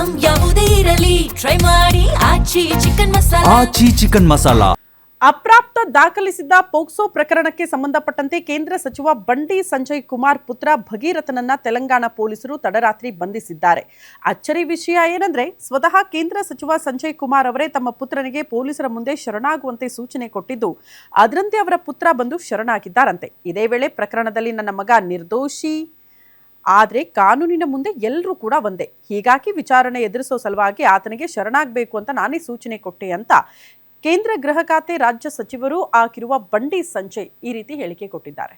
Item ಯಾವುದೇ ಇರಲಿ try ಮಾಡಿ ಆಚಿ ಚಿಕನ್ ಮಸಾಲಾ. ಅಪ್ರಾಪ್ತ ದಾಖಲಿಸಿದ್ದ ಪೋಕ್ಸೋ ಪ್ರಕರಣಕ್ಕೆ ಸಂಬಂಧಪಟ್ಟಂತೆ ಕೇಂದ್ರ ಸಚಿವ ಬಂಡಿ ಸಂಜಯ್ ಕುಮಾರ್ ಪುತ್ರ ಭಗೀರಥನನ್ನ ತೆಲಂಗಾಣ ಪೊಲೀಸರು ತಡರಾತ್ರಿ ಬಂಧಿಸಿದ್ದಾರೆ. ಅಚ್ಚರಿ ವಿಷಯ ಏನಂದ್ರೆ, ಸ್ವತಃ ಕೇಂದ್ರ ಸಚಿವ ಸಂಜಯ್ ಕುಮಾರ್ ಅವರೇ ತಮ್ಮ ಪುತ್ರನಿಗೆ ಪೊಲೀಸರ ಮುಂದೆ ಶರಣಾಗುವಂತೆ ಸೂಚನೆ ಕೊಟ್ಟಿದ್ದು, ಅದರಂತೆ ಅವರ ಪುತ್ರ ಬಂದು ಶರಣಾಗಿದ್ದಾರಂತೆ. ಇದೇ ವೇಳೆ ಪ್ರಕರಣದಲ್ಲಿ ನನ್ನ ಮಗ ನಿರ್ದೋಷಿ, ಆದರೆ ಕಾನೂನಿನ ಮುಂದೆ ಎಲ್ಲರೂ ಕೂಡ ಒಂದೇ, ಹೀಗಾಗಿ ವಿಚಾರಣೆ ಎದುರಿಸೋ ಸಲುವಾಗಿ ಆತನಿಗೆ ಶರಣಾಗಬೇಕು ಅಂತ ನಾನೇ ಸೂಚನೆ ಕೊಟ್ಟೆ ಅಂತ ಕೇಂದ್ರ ಗೃಹ ಖಾತೆ ರಾಜ್ಯ ಸಚಿವರು ಆಗಿರುವ ಬಂಡಿ ಸಂಜಯ್ ಈ ರೀತಿ ಹೇಳಿಕೆ ಕೊಟ್ಟಿದ್ದಾರೆ.